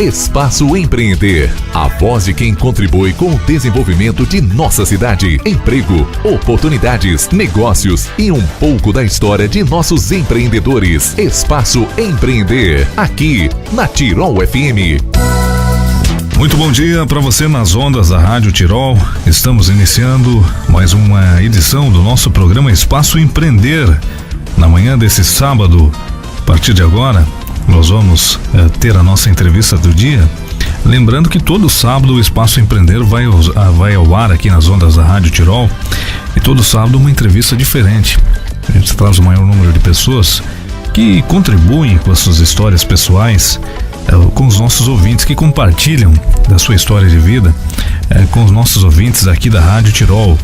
Espaço Empreender, a voz de quem contribui com o desenvolvimento de nossa cidade. Emprego, oportunidades, negócios e um pouco da história de nossos empreendedores. Espaço Empreender, aqui na Tirol FM. Muito bom dia para você nas ondas da Rádio Tirol. Estamos iniciando mais uma edição do nosso programa Espaço Empreender. Na manhã desse sábado, a partir de agora, nós vamos ter a nossa entrevista do dia. Lembrando que todo sábado o Espaço Empreender vai ao ar aqui nas ondas da Rádio Tirol. E todo sábado uma entrevista diferente. A gente traz o maior número de pessoas que contribuem com as suas histórias pessoais, com os nossos ouvintes, que compartilham da sua história de vida com os nossos ouvintes aqui da Rádio Tirol.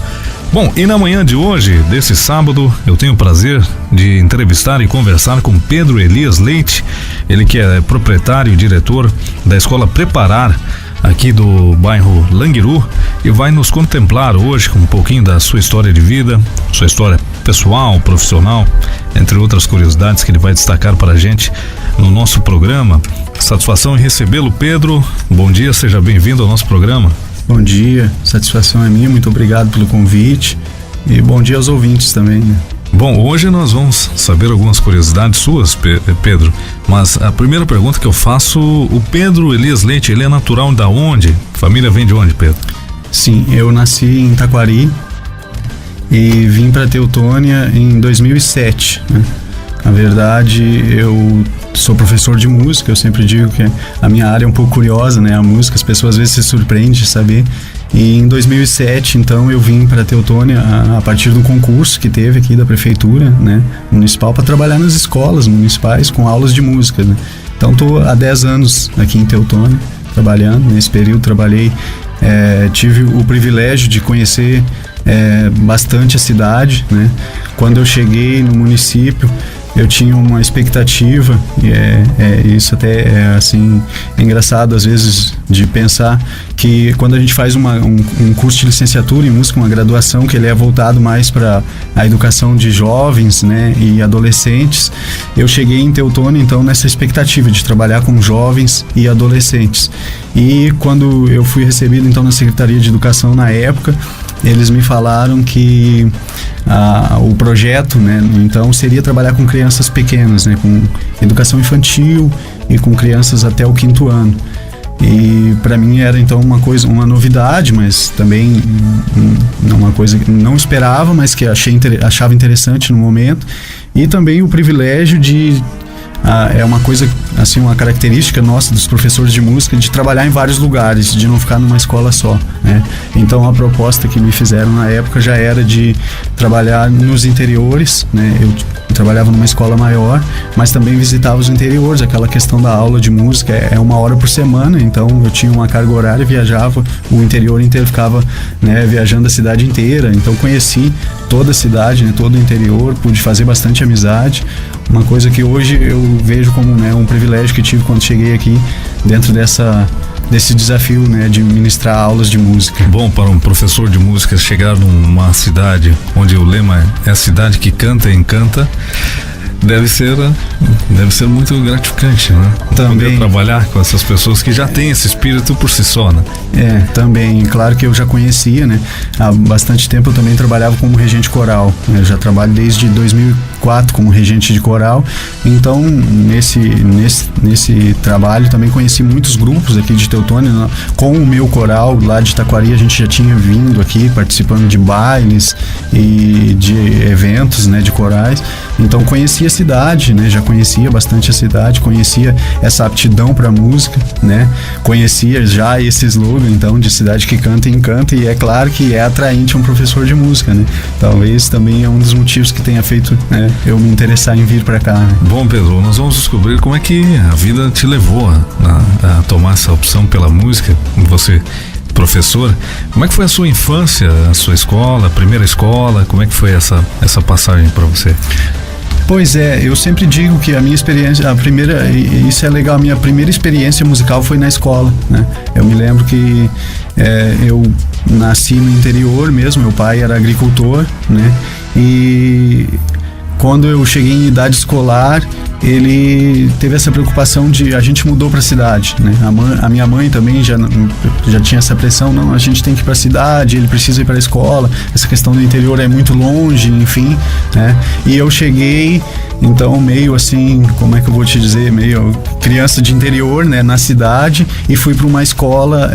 Bom, e na manhã de hoje, desse sábado, eu tenho o prazer de entrevistar e conversar com Pedro Elias Leite, ele que é proprietário e diretor da Escola Preparar, aqui do bairro Languiru, e vai nos contemplar hoje com um pouquinho da sua história de vida, sua história pessoal, profissional, entre outras curiosidades que ele vai destacar para a gente no nosso programa. Satisfação em recebê-lo, Pedro. Bom dia, seja bem-vindo ao nosso programa. Bom dia, satisfação é minha, muito obrigado pelo convite e bom dia aos ouvintes também, né? Bom, hoje nós vamos saber algumas curiosidades suas, Pedro, mas a primeira pergunta que eu faço, o Pedro Elias Leite, ele é natural da onde? Família vem de onde, Pedro? Sim, eu nasci em Taquari e vim para Teutônia em 2007, né? Na verdade, eu sou professor de música, eu sempre digo que a minha área é um pouco curiosa, né? A música, as pessoas às vezes se surpreendem de saber. E em 2007, então, eu vim para Teutônia a partir do concurso que teve aqui da prefeitura, né, municipal, para trabalhar nas escolas municipais com aulas de música, né? Então, estou há 10 anos aqui em Teutônia trabalhando. Nesse período trabalhei, tive o privilégio de conhecer bastante a cidade, né? Quando eu cheguei no município, eu tinha uma expectativa, e isso até é assim, engraçado às vezes de pensar que quando a gente faz um curso de licenciatura em música, uma graduação que ele é voltado mais para a educação de jovens, né, e adolescentes, eu cheguei em Teutônia então nessa expectativa de trabalhar com jovens e adolescentes. E quando eu fui recebido então na Secretaria de Educação na época, eles me falaram que o projeto, né, então seria trabalhar com crianças pequenas, né, com educação infantil e com crianças até o 5º ano. E para mim era então uma novidade, mas também uma coisa que não esperava, mas que achava interessante no momento. E também o privilégio de é uma coisa, assim, uma característica nossa dos professores de música, de trabalhar em vários lugares, de não ficar numa escola só, né? Então a proposta que me fizeram na época já era de trabalhar nos interiores, né? Eu trabalhava numa escola maior, mas também visitava os interiores. Aquela questão da aula de música é 1 hora por semana, então eu tinha uma carga horária, viajava o interior inteiro, ficava, né, viajando a cidade inteira. Então conheci toda a cidade, né, todo o interior, pude fazer bastante amizade. Uma coisa que hoje eu vejo como, né, um privilégio que tive quando cheguei aqui dentro desse desafio, né, de ministrar aulas de música. Bom, para um professor de música chegar numa cidade onde o lema é a cidade que canta e encanta, deve ser muito gratificante, né? Também. Poder trabalhar com essas pessoas que já têm esse espírito por si só, né? Também, claro que eu já conhecia, né? Há bastante tempo eu também trabalhava como regente coral, né? Eu já trabalho desde 2004 como regente de coral. Então, nesse trabalho também conheci muitos grupos aqui de Teutônia. Com o meu coral lá de Taquari, a gente já tinha vindo aqui participando de bailes e de eventos, né, de corais. Então conhecia a cidade, né? Já conhecia bastante a cidade, conhecia essa aptidão para música, né? Conhecia já esse slogan então de cidade que canta e encanta, e é claro que é atraente um professor de música, né? Talvez também é um dos motivos que tenha feito, né, eu me interessar em vir para cá, né? Bom, Pedro, nós vamos descobrir como é que a vida te levou a tomar essa opção pela música. Você, professor, como é que foi a sua infância, a sua escola, a primeira escola? Como é que foi essa passagem para você? Pois é, eu sempre digo que a minha experiência, isso é legal, a minha primeira experiência musical foi na escola, né? Eu me lembro que eu nasci no interior mesmo, meu pai era agricultor, né? E quando eu cheguei em idade escolar, ele teve essa preocupação de... A gente mudou para a cidade, né? A minha mãe também já tinha essa pressão, não, a gente tem que ir para a cidade, ele precisa ir para a escola, essa questão do interior é muito longe, enfim, né? E eu cheguei, então, meio assim, como é que eu vou te dizer, meio criança de interior, né, na cidade, e fui para uma escola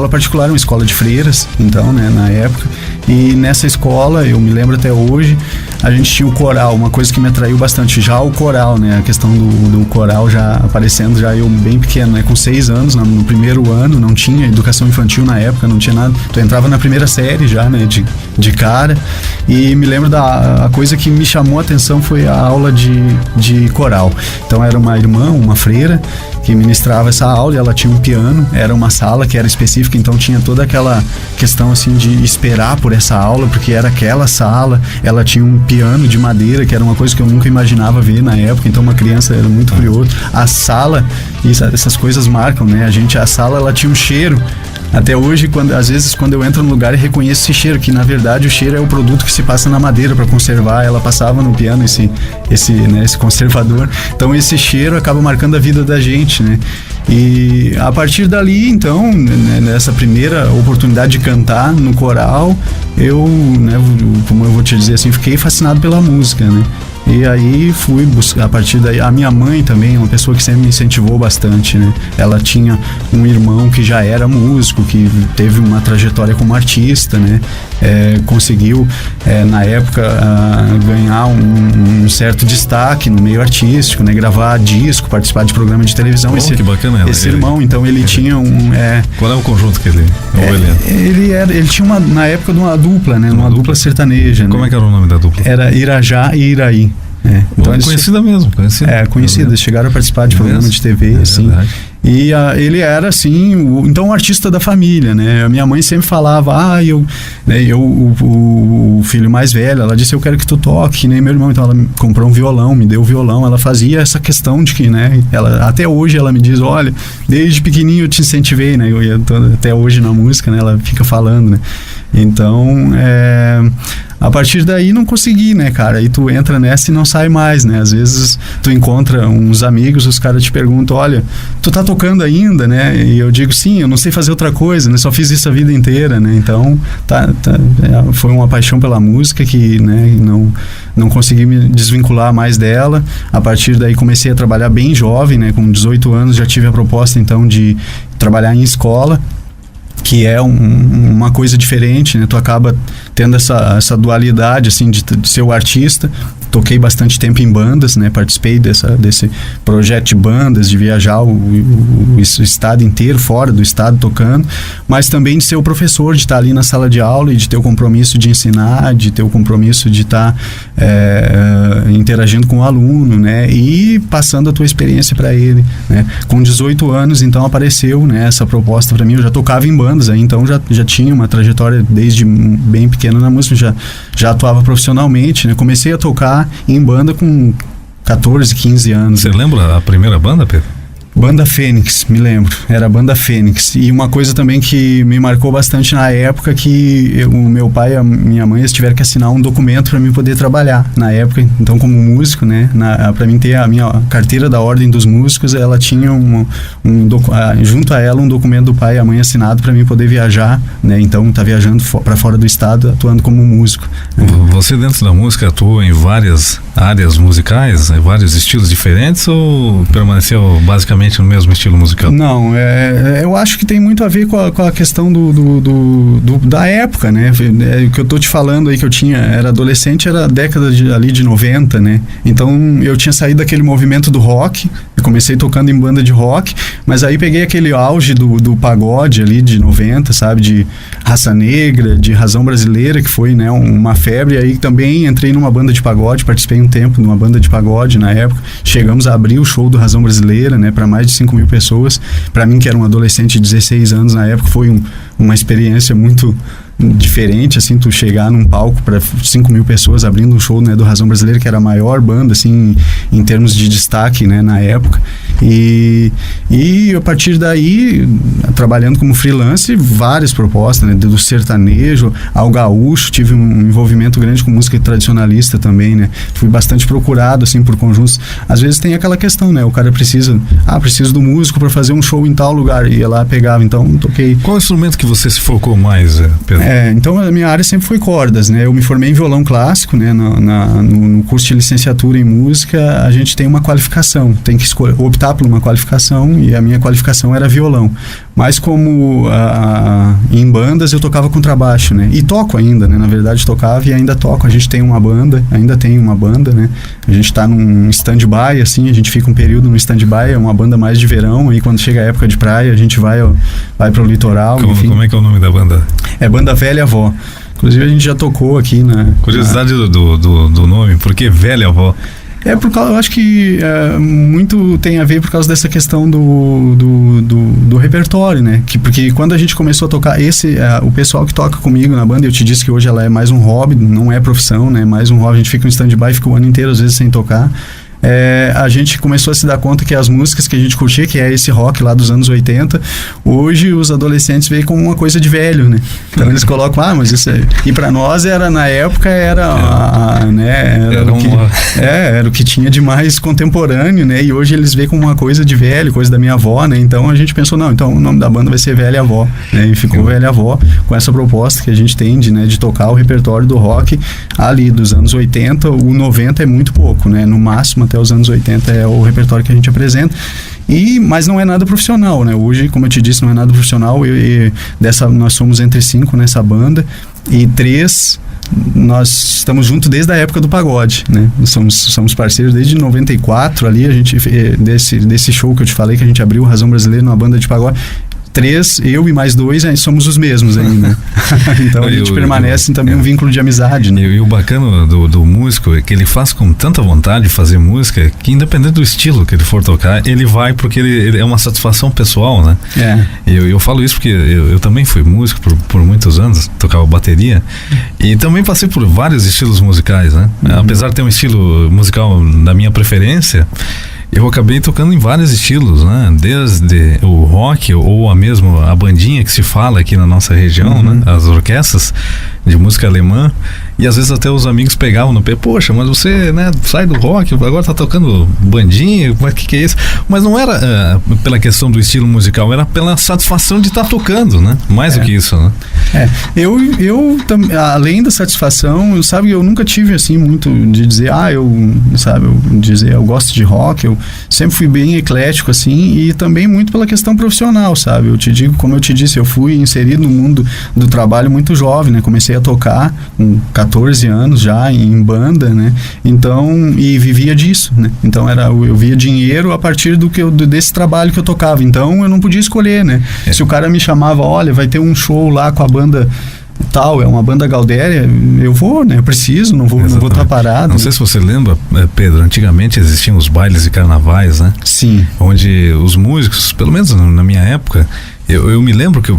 particular, uma escola de freiras, então, né, na época. E nessa escola, eu me lembro até hoje, a gente tinha o coral, uma coisa que me atraiu bastante, já o coral, né, a questão do coral já aparecendo, já eu bem pequeno, né, com 6 anos, no primeiro ano, não tinha educação infantil na época, não tinha nada, tu entrava na primeira série já, né, de cara, e me lembro a coisa que me chamou a atenção foi a aula de coral. Então era uma irmã, uma freira, que ministrava essa aula, e ela tinha um piano, era uma sala que era específica, então tinha toda aquela questão assim de esperar por essa aula, porque era aquela sala, ela tinha um piano de madeira, que era uma coisa que eu nunca imaginava ver na época, então uma criança era muito curioso. A sala, essas coisas marcam, né? A sala, ela tinha um cheiro. Até hoje, às vezes, quando eu entro no lugar e reconheço esse cheiro, que na verdade o cheiro é o produto que se passa na madeira para conservar, ela passava no piano esse conservador. Então esse cheiro acaba marcando a vida da gente, né? E a partir dali, então, nessa primeira oportunidade de cantar no coral, eu, né, como eu vou te dizer assim, fiquei fascinado pela música, né? E aí fui buscar, a partir daí, a minha mãe também é uma pessoa que sempre me incentivou bastante, né? Ela tinha um irmão que já era músico, que teve uma trajetória como artista, né? Conseguiu, na época, ganhar um certo destaque no meio artístico, né? Gravar disco, participar de programa de televisão. Que bacana. Esse irmão, então, ele tinha um... Qual é o conjunto que ele... Ele tinha na época de uma dupla, né? Uma dupla sertaneja. Como é que era o nome da dupla? Era Irajá e Iraí. Então conhecida mesmo. Conhecida. Eles chegaram a participar de programa de TV, assim. Verdade. E ele era, assim, um artista da família, né? A minha mãe sempre falava, o filho mais velho, ela disse, eu quero que tu toque, nem meu irmão. Então ela comprou um violão, me deu o violão, ela fazia essa questão de que, né? Até hoje ela me diz, olha, desde pequenininho eu te incentivei, né? Eu ia até hoje na música, né? Ela fica falando, né? Então, a partir daí não consegui, né, cara? Aí tu entra nessa e não sai mais, né? Às vezes tu encontra uns amigos, os caras te perguntam, olha, tu tá tocando ainda, né? E eu digo, sim, eu não sei fazer outra coisa, né? Só fiz isso a vida inteira, né? Então, foi uma paixão pela música que, né, não consegui me desvincular mais dela. A partir daí comecei a trabalhar bem jovem, né? Com 18 anos já tive a proposta, então, de trabalhar em escola, que é uma coisa diferente, né? Tu acaba tendo essa dualidade, assim, de ser o artista. Toquei bastante tempo em bandas, né? Participei desse projeto de bandas, de viajar o estado inteiro, fora do estado, tocando, mas também de ser o professor, de estar ali na sala de aula e de ter o compromisso de ensinar, de ter o compromisso de estar interagindo com o aluno, né? E passando a tua experiência para ele, né? Com 18 anos, então, apareceu, né, essa proposta para mim. Eu já tocava em bandas, aí, então já tinha uma trajetória desde bem pequeno na música, já atuava profissionalmente, né? Comecei a tocar em banda com 14, 15 anos. Você lembra a primeira banda, Pedro? Banda Fênix, me lembro. Era a Banda Fênix. E uma coisa também que me marcou bastante na época, que o meu pai e a minha mãe tiveram que assinar um documento para mim poder trabalhar na época. Então, como músico, né, para mim ter a minha carteira da Ordem dos Músicos, ela tinha junto a ela um documento do pai e a mãe assinado para mim poder viajar, né? Então, tá viajando para fora do estado, atuando como músico. Você, dentro da música, atua em várias áreas musicais, vários estilos diferentes, ou permaneceu basicamente no mesmo estilo musical? Não, eu acho que tem muito a ver com a questão da época, né? O que eu tô te falando aí, que eu era adolescente, era a década de 90, né? Então eu tinha saído daquele movimento do rock, eu comecei tocando em banda de rock, mas aí peguei aquele auge do pagode ali de 90, sabe? De Raça Negra, de Razão Brasileira, que foi, né, uma febre. Aí também entrei numa banda de pagode, participei um tempo numa banda de pagode na época. Chegamos a abrir o show do Razão Brasileira, né, para mais de 5.000 pessoas. Para mim, que era um adolescente de 16 anos na época, foi uma experiência muito diferente, assim, tu chegar num palco para 5.000 pessoas abrindo um show, né, do Razão Brasileira, que era a maior banda, assim, em termos de destaque, né, na época. E a partir daí, trabalhando como freelance, várias propostas, né, do sertanejo ao gaúcho, tive um envolvimento grande com música tradicionalista também, né, fui bastante procurado, assim, por conjuntos. Às vezes tem aquela questão, né, o cara preciso do músico para fazer um show em tal lugar, ia lá, pegava, então toquei. Qual instrumento que você se focou mais, Pedro? Então a minha área sempre foi cordas, né, eu me formei em violão clássico, né, no curso de licenciatura em música, a gente tem uma qualificação, tem que optar por uma qualificação, e a minha qualificação era violão. Mas como em bandas eu tocava contrabaixo, né? E toco ainda, né? Na verdade tocava e ainda toco. A gente tem uma banda, ainda tem uma banda, né? A gente tá num stand-by, assim, a gente fica um período no stand-by, é uma banda mais de verão, aí quando chega a época de praia a gente vai pro litoral. Como é que é o nome da banda? É Banda Velha Avó. Inclusive a gente já tocou aqui, né? Curiosidade do nome, por que Velha Avó? Por causa, eu acho que muito tem a ver por causa dessa questão do repertório, né? Porque quando a gente começou a tocar, o pessoal que toca comigo na banda, eu te disse que hoje ela é mais um hobby, não é profissão, né? Mais um hobby, a gente fica em stand-by, fica o ano inteiro às vezes sem tocar. A gente começou a se dar conta que as músicas que a gente curtia, que é esse rock lá dos anos 80, hoje os adolescentes veem como uma coisa de velho, né? Então eles colocam, mas isso aí. E pra nós na época era o que tinha de mais contemporâneo, né? E hoje eles veem como uma coisa de velho, coisa da minha avó, né? Então a gente pensou, então o nome da banda vai ser Velha Avó, né? E ficou Velha Avó, com essa proposta que a gente tem de tocar o repertório do rock ali dos anos 80, o 90 é muito pouco, né? No máximo até os anos 80 é o repertório que a gente apresenta, mas não é nada profissional, né? Hoje, como eu te disse, não é nada profissional. Nós somos entre 5 nessa banda, e 3 nós estamos juntos desde a época do pagode, né? Somos parceiros desde 94 ali, a gente desse show que eu te falei, que a gente abriu o Razão Brasileira numa banda de pagode. 3, eu e mais 2, somos os mesmos ainda. Então a gente permanece também um vínculo de amizade, né? E o bacana do músico é que ele faz com tanta vontade de fazer música, que independente do estilo que ele for tocar, ele vai porque ele é uma satisfação pessoal, né? Eu falo isso porque eu também fui músico por muitos anos, tocava bateria, e também passei por vários estilos musicais, né? Apesar de ter um estilo musical da minha preferência, eu acabei tocando em vários estilos, né? Desde o rock ou a bandinha que se fala aqui na nossa região, né? As orquestras de música alemã, e às vezes até os amigos pegavam no pé, poxa, mas você, né, sai do rock, agora tá tocando bandinha, mas que é isso? Mas não era pela questão do estilo musical, era pela satisfação de estar tocando, né? Mais do que isso, né? Eu além da satisfação, eu nunca tive assim muito de dizer, eu gosto de rock, eu sempre fui bem eclético assim, e também muito pela questão profissional, sabe? Como eu te disse, eu fui inserido no mundo do trabalho muito jovem, né? Comecei a tocar com 14 anos já em banda, né? Então, e vivia disso, né? Então eu via dinheiro a partir desse trabalho que eu tocava, então eu não podia escolher, né? Se o cara me chamava, olha, vai ter um show lá com a banda tal, é uma banda Galdéria, eu vou, né? Eu preciso, não vou estar parado. Não sei se você lembra, Pedro, antigamente existiam os bailes de carnavais, né? Sim. Onde os músicos, pelo menos na minha época, eu me lembro que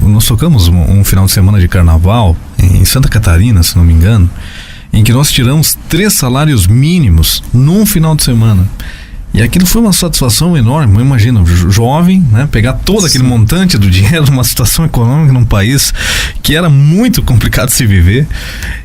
nós tocamos um final de semana de carnaval em Santa Catarina, se não me engano, em que nós tiramos 3 salários mínimos num final de semana. E aquilo foi uma satisfação enorme. Imagina, jovem, né, pegar todo aquele montante do dinheiro numa situação econômica num país que era muito complicado de se viver,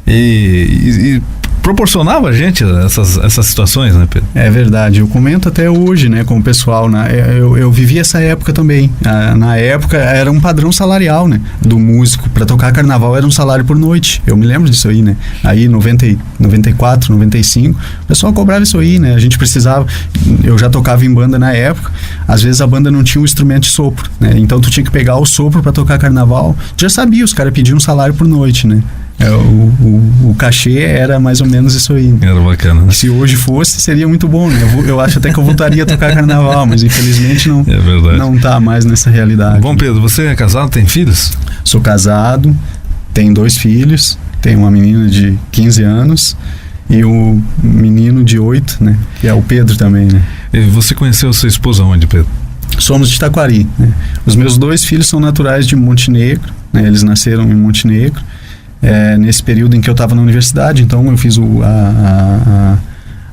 e proporcionava a gente essas situações, né, Pedro? É verdade, eu comento até hoje, né, com o pessoal, né, eu vivi essa época também. Na época era um padrão salarial, né, do músico. Para tocar carnaval era um salário por noite, eu me lembro disso aí, né, aí 94, 95, o pessoal cobrava isso aí, né, a gente precisava, eu já tocava em banda na época, às vezes a banda não tinha um instrumento de sopro, né, então tu tinha que pegar o sopro para tocar carnaval, tu já sabia, os caras pediam um salário por noite, né. O cachê era mais ou menos isso aí. Era bacana, né? Se hoje fosse, seria muito bom, né? Eu acho até que eu voltaria a tocar carnaval, mas infelizmente não tá mais nessa realidade. Bom, Pedro, você é casado, tem filhos? Sou casado, tenho 2 filhos, tenho uma menina de 15 anos e um menino de 8, né? Que é o Pedro também, né? E você conheceu sua esposa onde, Pedro? Somos de Taquari, né? Os meus 2 filhos são naturais de Montenegro, né? Eles nasceram em Montenegro, nesse período em que eu estava na universidade. Então eu fiz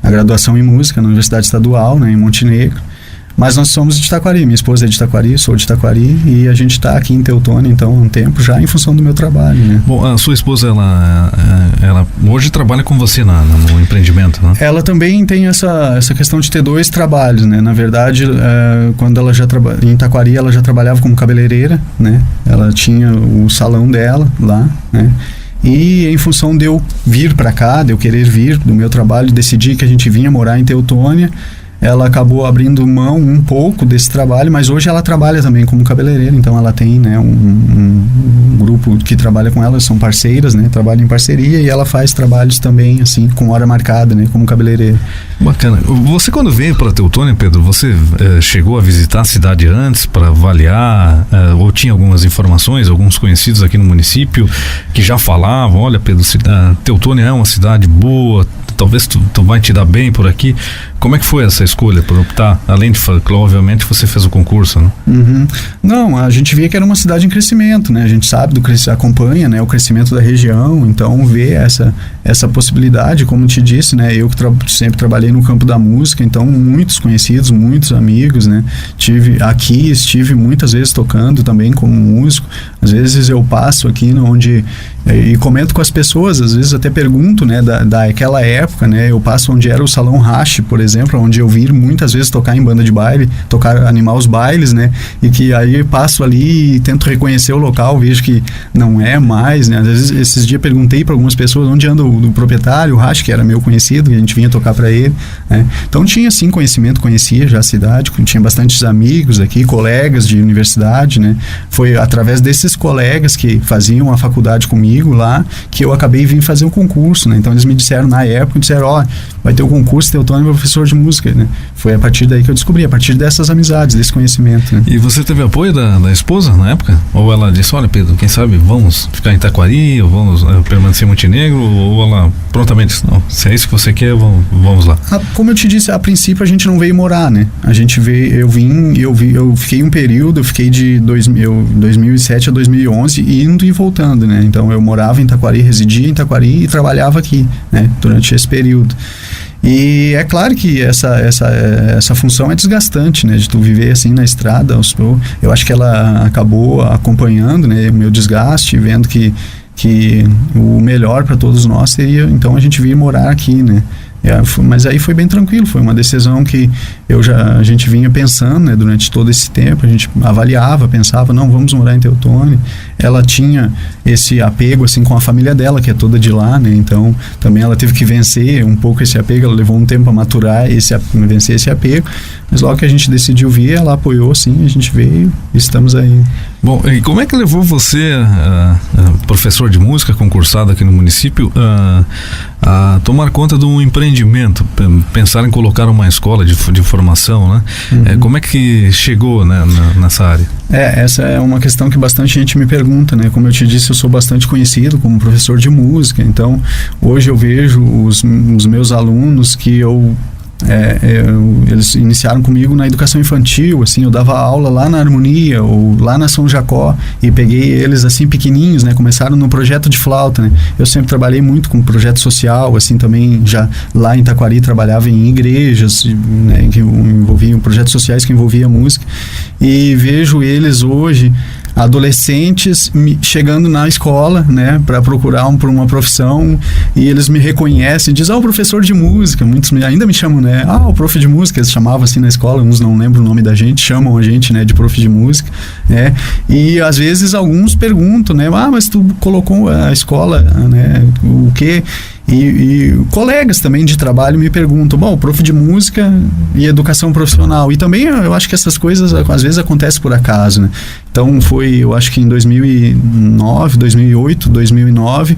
a graduação em música na Universidade Estadual, né, em Montenegro. Mas nós somos de Taquari, minha esposa é de Taquari, sou de Taquari, e a gente está aqui em Teutônia, então, há um tempo já em função do meu trabalho, né? Bom, a sua esposa, ela hoje trabalha com você no empreendimento, né? Ela também tem essa questão de ter 2 trabalhos, né? Na verdade, quando ela já trabalha em Taquari, ela já trabalhava como cabeleireira, né? Ela tinha o salão dela lá, né? E em função de eu vir para cá, de eu querer vir do meu trabalho, decidi que a gente vinha morar em Teutônia. Ela acabou abrindo mão um pouco desse trabalho, mas hoje ela trabalha também como cabeleireira, então ela tem, né, um grupo que trabalha com ela, são parceiras, né, trabalham em parceria, e ela faz trabalhos também, assim, com hora marcada, né, como cabeleireira. Bacana. Você, quando veio para Teutônia, Pedro, você chegou a visitar a cidade antes para avaliar, ou tinha algumas informações, alguns conhecidos aqui no município que já falavam, olha, Pedro, Teutônia é uma cidade boa, talvez tu vai te dar bem por aqui. Como é que foi essa escolha por optar? Além de, obviamente, você fez o concurso, né? Uhum. Não, a gente via que era uma cidade em crescimento, né? A gente sabe acompanha, né, o crescimento da região, então vê essa possibilidade, como te disse, né? Eu que sempre trabalhei no campo da música, então muitos conhecidos, muitos amigos, né? Estive muitas vezes tocando também como músico. Às vezes eu passo aqui onde e comento com as pessoas, às vezes até pergunto, né, daquela época, né? Eu passo onde era o Salão Rache, por exemplo, onde eu vi muitas vezes tocar em banda de baile, animar os bailes, né? E que aí eu passo ali e tento reconhecer o local, vejo que não é mais, né? Às vezes, esses dias perguntei para algumas pessoas onde anda o proprietário, o Rache, que era meu conhecido, que a gente vinha tocar para ele, né? Então tinha sim conhecimento, conhecia já a cidade, tinha bastantes amigos aqui, colegas de universidade, né? Foi através desses colegas que faziam a faculdade comigo lá, que eu acabei vindo fazer um concurso, né? Então eles me disseram na época, vai ter um concurso Teutônia para professor de música, né? Foi a partir daí que eu descobri, a partir dessas amizades, desse conhecimento, né? E você teve apoio da esposa na época? Ou ela disse, olha, Pedro, quem sabe vamos ficar em Taquari, ou vamos permanecer em Montenegro, ou ela prontamente disse, não, se é isso que você quer, vamos lá. Como eu te disse, a princípio a gente não veio morar, né? Eu fiquei um período, eu fiquei de 2007 a 2011 indo e voltando, né? Então eu morava em Taquari, residia em Taquari e trabalhava aqui, né? Durante esse período. E é claro que essa função é desgastante, né? De tu viver assim na estrada. Eu acho que ela acabou acompanhando, né, o meu desgaste, vendo que o melhor para todos nós seria, então, a gente vir morar aqui, né? Mas aí foi bem tranquilo, foi uma decisão que a gente vinha pensando, né, durante todo esse tempo, a gente avaliava, pensava, não, vamos morar em Teutônia. Ela tinha esse apego assim com a família dela, que é toda de lá, né? Então também ela teve que vencer um pouco esse apego, ela levou um tempo a maturar, vencer esse apego, mas logo que a gente decidiu vir, ela apoiou, sim, a gente veio e estamos aí. Bom, e como é que levou você, professor de música concursado aqui no município, a tomar conta de um empreendimento, pensar em colocar uma escola de formação, né? Uhum. Como é que chegou, né, nessa área? Essa é uma questão que bastante gente me pergunta, né? Como eu te disse, eu sou bastante conhecido como professor de música, então hoje eu vejo os meus alunos que eles iniciaram comigo na educação infantil, assim, eu dava aula lá na Harmonia ou lá na São Jacó e peguei eles assim pequenininhos, né, começaram no projeto de flauta, né, eu sempre trabalhei muito com projeto social, assim, também já lá em Taquari trabalhava em igrejas, né, que envolviam projetos sociais que envolviam música, e vejo eles hoje adolescentes chegando na escola, né, para procurar por uma profissão, e eles me reconhecem, dizem, o professor de música, muitos ainda me chamam, né, o prof de música, eles chamavam assim na escola, uns não lembram o nome da gente, chamam a gente, né, de prof de música, né, e às vezes alguns perguntam, né, mas tu colocou a escola, né, o quê? E colegas também de trabalho me perguntam, prof de música e educação profissional, e também eu acho que essas coisas às vezes acontecem por acaso, né? Então eu acho que em 2009, 2008, 2009,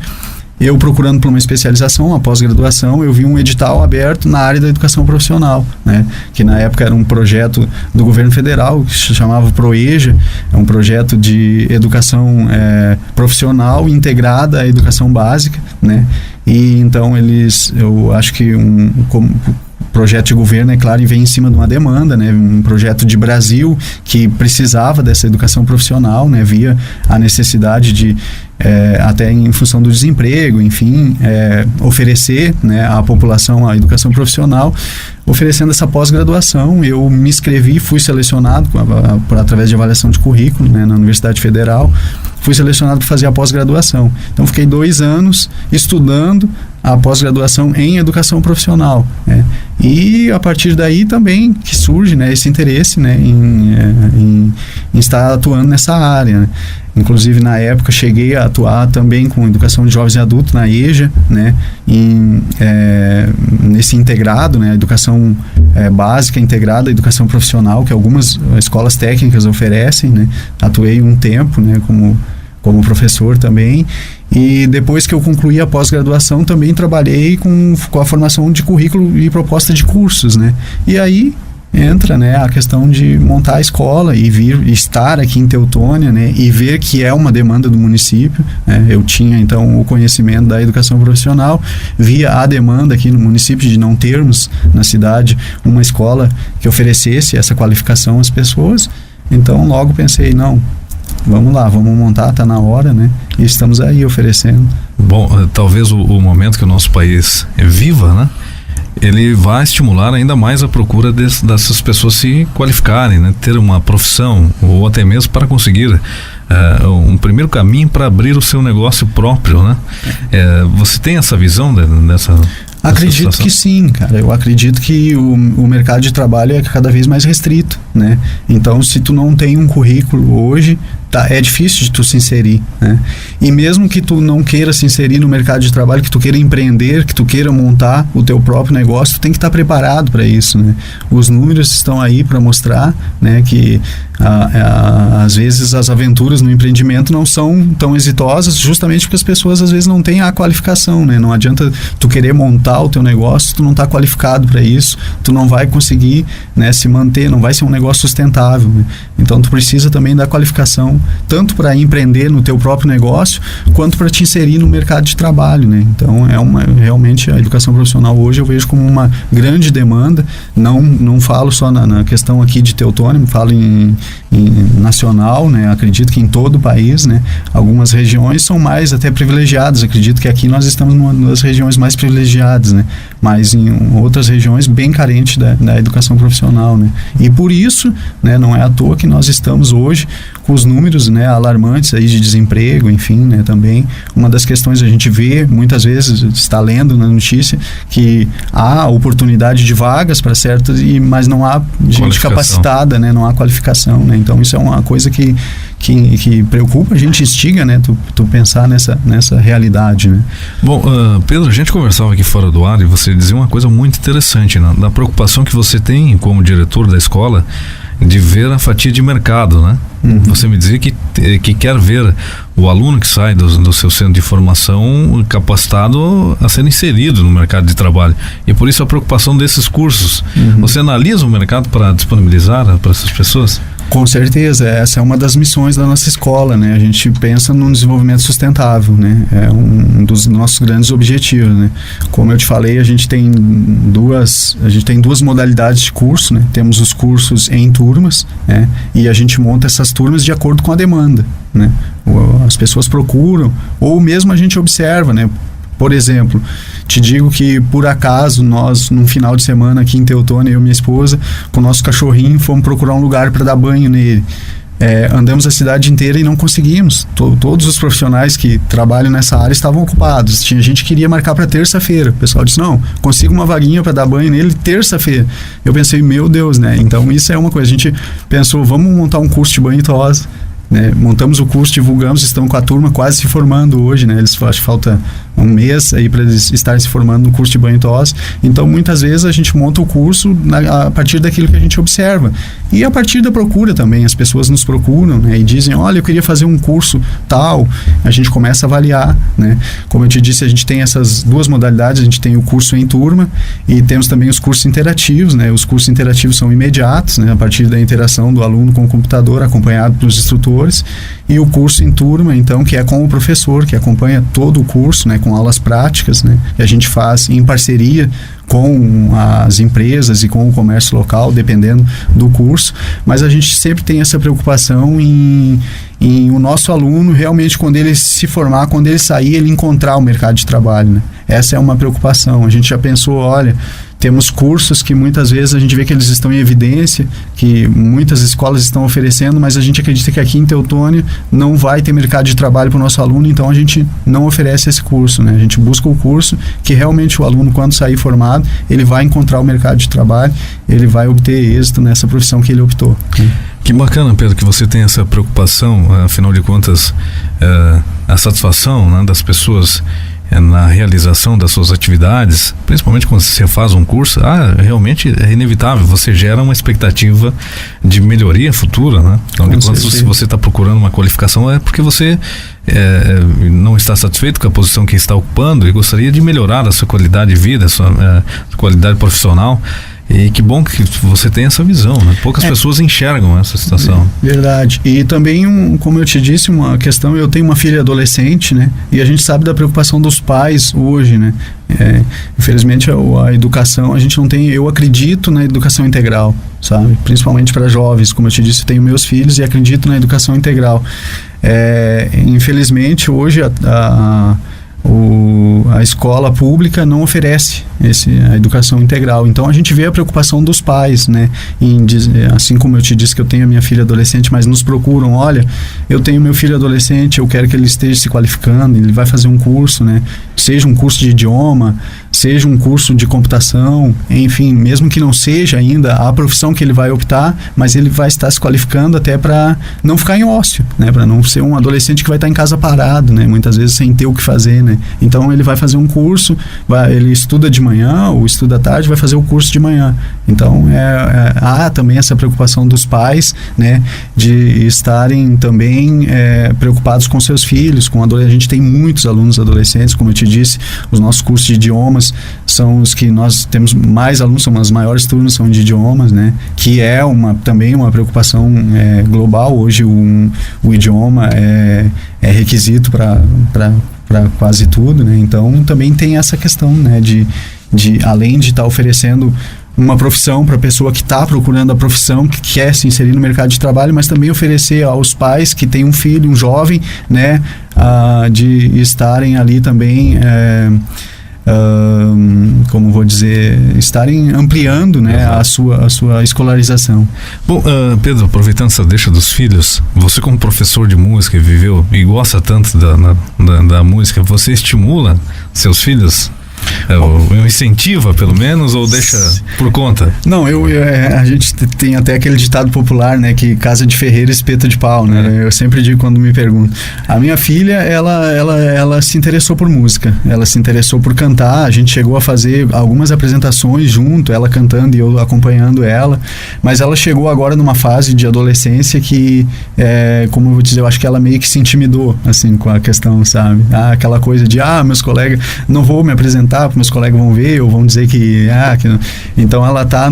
eu procurando por uma especialização, uma pós-graduação, eu vi um edital aberto na área da educação profissional, né? Que na época era um projeto do governo federal, que se chamava ProEja, é um projeto de educação profissional integrada à educação básica, né? E então eu acho que projeto de governo, é claro, e vem em cima de uma demanda, né? Um projeto de Brasil que precisava dessa educação profissional, né? Via a necessidade de até em função do desemprego, enfim, oferecer, né, à população a educação profissional, oferecendo essa pós-graduação. Eu me inscrevi, fui selecionado através de avaliação de currículo, né, na Universidade Federal, fui selecionado para fazer a pós-graduação. Então fiquei 2 anos estudando a pós-graduação em educação profissional, né? E a partir daí também que surge, né, esse interesse, né, em estar atuando nessa área, né? Inclusive, na época, cheguei a atuar também com educação de jovens e adultos na EJA, né, nesse integrado, né, educação básica integrada, educação profissional, que algumas escolas técnicas oferecem, né. Atuei um tempo, né, como professor também, e depois que eu concluí a pós-graduação também trabalhei com a formação de currículo e proposta de cursos, né. E aí entra, né, a questão de montar a escola e estar aqui em Teutônia, né, e ver que é uma demanda do município, né. Eu tinha então o conhecimento da educação profissional, via a demanda aqui no município de não termos na cidade uma escola que oferecesse essa qualificação às pessoas. Então logo pensei, não, vamos lá, vamos montar, tá na hora, né, e estamos aí oferecendo. Bom, talvez o momento que o nosso país viva, né, ele vai estimular ainda mais a procura dessas pessoas se qualificarem, né? Ter uma profissão, ou até mesmo para conseguir um primeiro caminho para abrir o seu negócio próprio, né? Você tem essa visão dessa Acredito situação? Que sim, cara. Eu acredito que o mercado de trabalho é cada vez mais restrito, né? Então, se tu não tem um currículo hoje, é difícil de tu se inserir, né? E mesmo que tu não queira se inserir no mercado de trabalho, que tu queira empreender, que tu queira montar o teu próprio negócio, tu tem que estar preparado para isso, né? Os números estão aí para mostrar, né, que às vezes as aventuras no empreendimento não são tão exitosas, justamente porque as pessoas às vezes não têm a qualificação, né? Não adianta tu querer montar o teu negócio, tu não está qualificado para isso, tu não vai conseguir, né, se manter, não vai ser um negócio sustentável, né? Então tu precisa também da qualificação, tanto para empreender no teu próprio negócio, quanto para te inserir no mercado de trabalho, né? Então realmente a educação profissional hoje eu vejo como uma grande demanda. Não falo só na questão aqui de Teutônia, falo em nacional, né? Acredito que em todo o país, né? Algumas regiões são mais até privilegiadas. Acredito que aqui nós estamos numa das regiões mais privilegiadas, né? Mas em outras regiões bem carentes da educação profissional, né? E por isso, né, não é à toa que nós estamos hoje com os números, né, alarmantes aí de desemprego, enfim, né, também uma das questões a gente vê, muitas vezes está lendo na notícia que há oportunidade de vagas para certas, mas não há gente capacitada, né, não há qualificação, né, então isso é uma coisa que preocupa, a gente instiga, né, tu pensar nessa realidade, né. Bom, Pedro, a gente conversava aqui fora do ar e você dizia uma coisa muito interessante, né, da preocupação que você tem como diretor da escola de ver a fatia de mercado, né? Uhum. Você me dizia que quer ver o aluno que sai do seu centro de formação capacitado a ser inserido no mercado de trabalho. E por isso a preocupação desses cursos. Uhum. Você analisa o mercado para disponibilizar para essas pessoas? Com certeza, essa é uma das missões da nossa escola, né? A gente pensa no desenvolvimento sustentável, né? É um dos nossos grandes objetivos, né? Como eu te falei, a gente tem duas modalidades de curso, né? Temos os cursos em turmas, né? E a gente monta essas turmas de acordo com a demanda, né? As pessoas procuram, ou mesmo a gente observa, né? Por exemplo, te digo que por acaso nós, num final de semana aqui em Teutônia, eu e minha esposa, com o nosso cachorrinho, fomos procurar um lugar para dar banho nele. Andamos a cidade inteira e não conseguimos. Todos os profissionais que trabalham nessa área estavam ocupados. Tinha gente que queria marcar para terça-feira. O pessoal disse, não, consigo uma vaguinha para dar banho nele terça-feira. Eu pensei, meu Deus, né? Então isso é uma coisa. A gente pensou, vamos montar um curso de banho e tosa, né? Montamos o curso, divulgamos, estão com a turma quase se formando hoje, né? Acho que falta um mês aí para eles estarem se formando no curso de banho e tosse. Então muitas vezes a gente monta o curso a partir daquilo que a gente observa e a partir da procura também. As pessoas nos procuram, né, e dizem, olha, eu queria fazer um curso tal. A gente começa a avaliar, né? Como eu te disse, a gente tem essas duas modalidades. A gente tem o curso em turma e temos também os cursos interativos, né? Os cursos interativos são imediatos, né? A partir da interação do aluno com o computador, acompanhado pelos instrutores. E o curso em turma, então, que é com o professor, que acompanha todo o curso, né, com aulas práticas, né, que a gente faz em parceria com as empresas e com o comércio local, dependendo do curso, mas a gente sempre tem essa preocupação em o nosso aluno realmente, quando ele se formar, quando ele sair, ele encontrar o mercado de trabalho, né? Essa é uma preocupação. A gente já pensou, olha, temos cursos que muitas vezes a gente vê que eles estão em evidência, que muitas escolas estão oferecendo, mas a gente acredita que aqui em Teutônia não vai ter mercado de trabalho para o nosso aluno, então a gente não oferece esse curso, né? A gente busca o curso que realmente o aluno, quando sair formado, ele vai encontrar o mercado de trabalho, ele vai obter êxito nessa profissão que ele optou, né? Que bacana, Pedro, que você tem essa preocupação, afinal de contas, a satisfação, né, das pessoas na realização das suas atividades, principalmente quando você faz um curso, realmente é inevitável, você gera uma expectativa de melhoria futura, né? Então, de contas, se você está procurando uma qualificação, é porque você não está satisfeito com a posição que está ocupando e gostaria de melhorar a sua qualidade de vida, a sua qualidade profissional. E que bom que você tem essa visão, né? Poucas pessoas enxergam essa situação. Verdade. E também, como eu te disse, uma questão, eu tenho uma filha adolescente, né? E a gente sabe da preocupação dos pais hoje, né? Infelizmente a educação, a gente não tem, eu acredito na educação integral, sabe? Principalmente para jovens, como eu te disse, eu tenho meus filhos e acredito na educação integral. Infelizmente hoje a escola pública não oferece a educação integral, então a gente vê a preocupação dos pais, né? Assim como eu te disse que eu tenho a minha filha adolescente, mas nos procuram, olha, eu tenho meu filho adolescente, eu quero que ele esteja se qualificando, ele vai fazer um curso, né? Seja um curso de idioma, seja um curso de computação, enfim, mesmo que não seja ainda a profissão que ele vai optar, mas ele vai estar se qualificando até para não ficar em ócio, né? Para não ser um adolescente que vai estar em casa parado, né? Muitas vezes sem ter o que fazer, né? Então ele vai fazer um curso, ele estuda de manhã ou estuda à tarde, vai fazer o curso de manhã. Então há também essa preocupação dos pais, né? De estarem também preocupados com seus filhos, a gente tem muitos alunos adolescentes, como eu te disse, os nossos cursos de idiomas são os que nós temos mais alunos, são as maiores turmas, são de idiomas, né? Que é também uma preocupação global. Hoje o idioma é requisito para quase tudo, né? Então também tem essa questão, né? De além de estar oferecendo uma profissão para a pessoa que está procurando a profissão, que quer se inserir no mercado de trabalho, mas também oferecer aos pais que têm um filho, um jovem, né? De estarem ali também como vou dizer, estarem ampliando, né, a sua escolarização. Bom, Pedro, aproveitando essa deixa dos filhos, você como professor de música viveu e gosta tanto da música, você estimula seus filhos? Incentiva pelo menos ou deixa por conta? Não, a gente tem até aquele ditado popular, né, que casa de ferreiro, espeto de pau, né? Eu sempre digo quando me perguntam. A minha filha, ela se interessou por música, ela se interessou por cantar, a gente chegou a fazer algumas apresentações junto, ela cantando e eu acompanhando ela, mas ela chegou agora numa fase de adolescência que, como eu vou dizer, eu acho que ela meio que se intimidou, assim, com a questão, sabe? Aquela coisa de, meus colegas, não vou me apresentar, meus colegas vão ver ou vão dizer que não. Então ela tá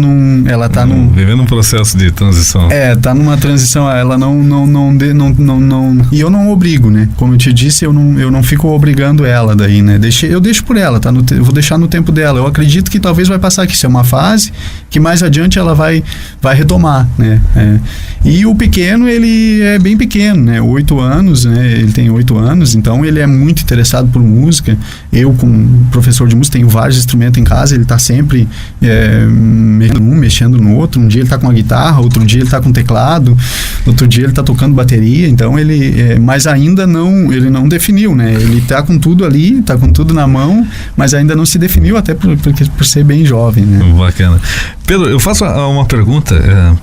vivendo um processo de transição. Tá numa transição, ela não e eu não obrigo, né? Como eu te disse, eu não fico obrigando ela daí, né? Eu deixo por ela, tá? Eu vou deixar no tempo dela. Eu acredito que talvez vai passar aqui, isso é uma fase que mais adiante ela vai retomar, né? E o pequeno, ele é bem pequeno, né? 8 anos, né? Ele tem 8 anos, então ele é muito interessado por música. Eu, como professor de música, tenho vários instrumentos em casa, ele tá sempre mexendo no outro. Um dia ele tá com a guitarra, outro dia ele tá com teclado, outro dia ele tá tocando bateria. Então mas ainda ele não definiu, né? Ele tá com tudo ali, tá com tudo na mão, mas ainda não se definiu, até por ser bem jovem, né? Bacana. Pedro, eu faço uma pergunta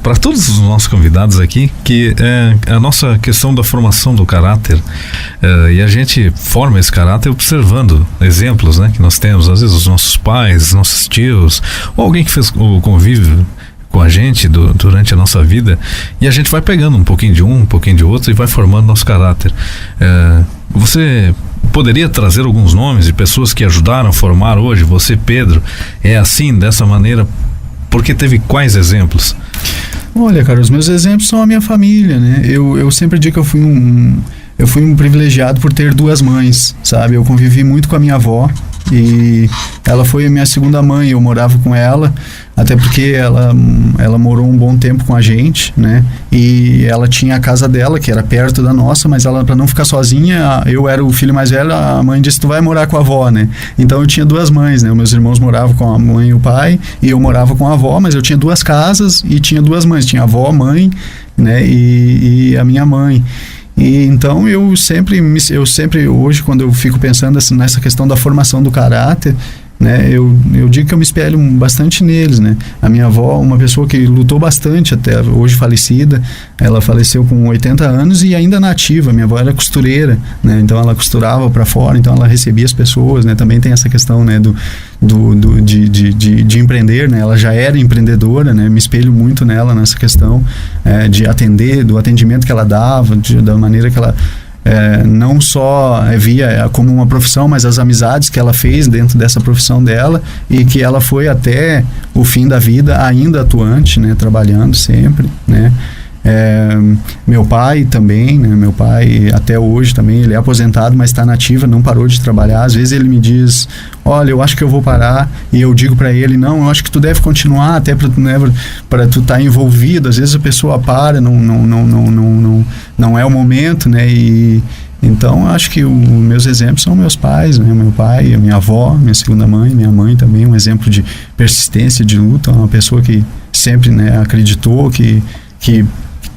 para todos os nossos convidados aqui, que é a nossa questão da formação do caráter, e a gente forma esse caráter observando exemplos, né, que nós temos, às vezes os nossos pais, nossos tios, ou alguém que fez o convívio com a gente durante a nossa vida, e a gente vai pegando um pouquinho de um pouquinho de outro e vai formando nosso caráter. Você poderia trazer alguns nomes de pessoas que ajudaram a formar hoje? Você, Pedro, é assim, dessa maneira, porque teve quais exemplos? Olha, cara, os meus exemplos são a minha família, né? Eu sempre digo que eu fui um privilegiado por ter 2 mães, sabe? Eu convivi muito com a minha avó, e ela foi a minha segunda mãe. Eu morava com ela, até porque ela morou um bom tempo com a gente, né? E ela tinha a casa dela, que era perto da nossa, mas ela, para não ficar sozinha, eu era o filho mais velho, a mãe disse, tu vai morar com a avó, né? Então eu tinha duas mães, né? Meus irmãos moravam com a mãe e o pai, e eu morava com a avó, mas eu tinha duas casas e tinha duas mães, tinha a avó, mãe, né? E a minha mãe. E então eu sempre hoje, quando eu fico pensando assim, nessa questão da formação do caráter, né, eu digo que eu me espelho bastante neles, né? A minha avó, uma pessoa que lutou bastante, até hoje falecida, ela faleceu com 80 anos e ainda nativa. Minha avó era costureira, né? Então ela costurava para fora, então ela recebia as pessoas, né? Também tem essa questão, né, de empreender, né? Ela já era empreendedora, né? Me espelho muito nela nessa questão de atender, do atendimento que ela dava, da maneira que ela não só via como uma profissão, mas as amizades que ela fez dentro dessa profissão dela, e que ela foi até o fim da vida ainda atuante, né? Trabalhando sempre, né? Meu pai também, né? Meu pai até hoje também, ele é aposentado, mas está nativa, não parou de trabalhar. Às vezes ele me diz, olha, eu acho que eu vou parar, e eu digo para ele, não, eu acho que tu deve continuar, até para tu estar envolvido. Às vezes a pessoa para, não é o momento, né? E então acho que os meus exemplos são meus pais, né? Meu pai, a minha avó, minha segunda mãe, minha mãe também, um exemplo de persistência, de luta, uma pessoa que sempre, né, acreditou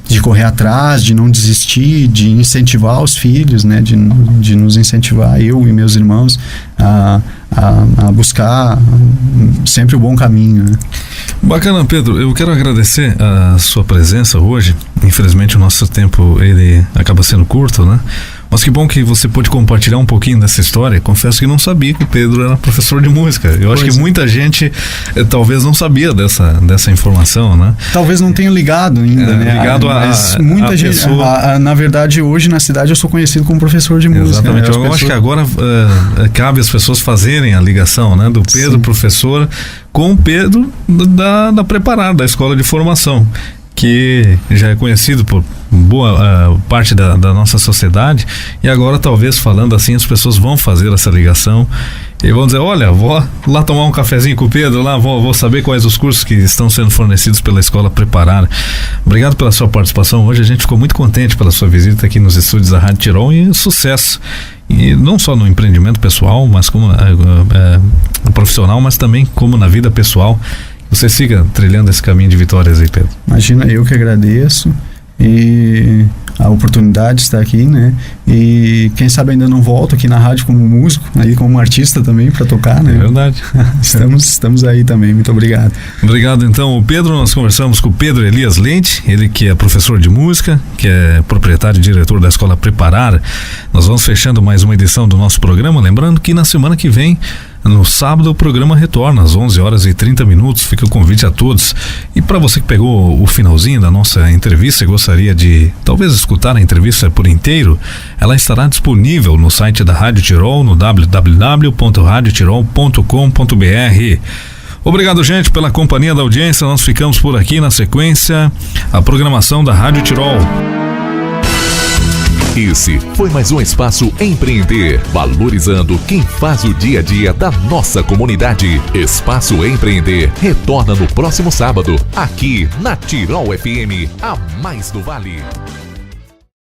de correr atrás, de não desistir, de incentivar os filhos, né, de nos incentivar, eu e meus irmãos, a buscar sempre o bom caminho, né? Bacana, Pedro. Eu quero agradecer a sua presença hoje. Infelizmente o nosso tempo ele acaba sendo curto, né? Mas que bom que você pôde compartilhar um pouquinho dessa história. Confesso que não sabia que o Pedro era professor de música. Eu acho que muita gente talvez não sabia dessa informação, né? Talvez não tenha ligado ainda, né? Ligado mas muita gente, pessoa... na verdade, hoje na cidade eu sou conhecido como professor de música. Exatamente. Né? Eu acho que agora cabe às pessoas fazerem a ligação, né? Do Pedro, sim, professor, com o Pedro da Preparar, da escola de formação, que já é conhecido por boa parte da nossa sociedade, e agora talvez falando assim as pessoas vão fazer essa ligação e vão dizer, olha, vou lá tomar um cafezinho com o Pedro, lá vou saber quais os cursos que estão sendo fornecidos pela Escola Preparar. Obrigado pela sua participação hoje, a gente ficou muito contente pela sua visita aqui nos estúdios da Rádio Tirol, e sucesso, e não só no empreendimento pessoal, mas como profissional, mas também como na vida pessoal. Você siga trilhando esse caminho de vitórias aí, Pedro. Imagina, eu que agradeço e a oportunidade de estar aqui, né? E quem sabe ainda não volto aqui na rádio como músico, aí como artista também para tocar, né? É verdade. estamos aí também, muito obrigado. Obrigado então, Pedro. Nós conversamos com o Pedro Elias Leite, ele que é professor de música, que é proprietário e diretor da Escola Preparar. Nós vamos fechando mais uma edição do nosso programa, lembrando que na semana que vem, no sábado, o programa retorna às 11h30. Fica o convite a todos. E para você que pegou o finalzinho da nossa entrevista e gostaria de talvez escutar a entrevista por inteiro, ela estará disponível no site da Rádio Tirol, no www.radiotirol.com.br. Obrigado, gente, pela companhia da audiência. Nós ficamos por aqui. Na sequência, a programação da Rádio Tirol. Esse foi mais um Espaço Empreender, valorizando quem faz o dia a dia da nossa comunidade. Espaço Empreender retorna no próximo sábado, aqui na Tirol FM, a mais do Vale.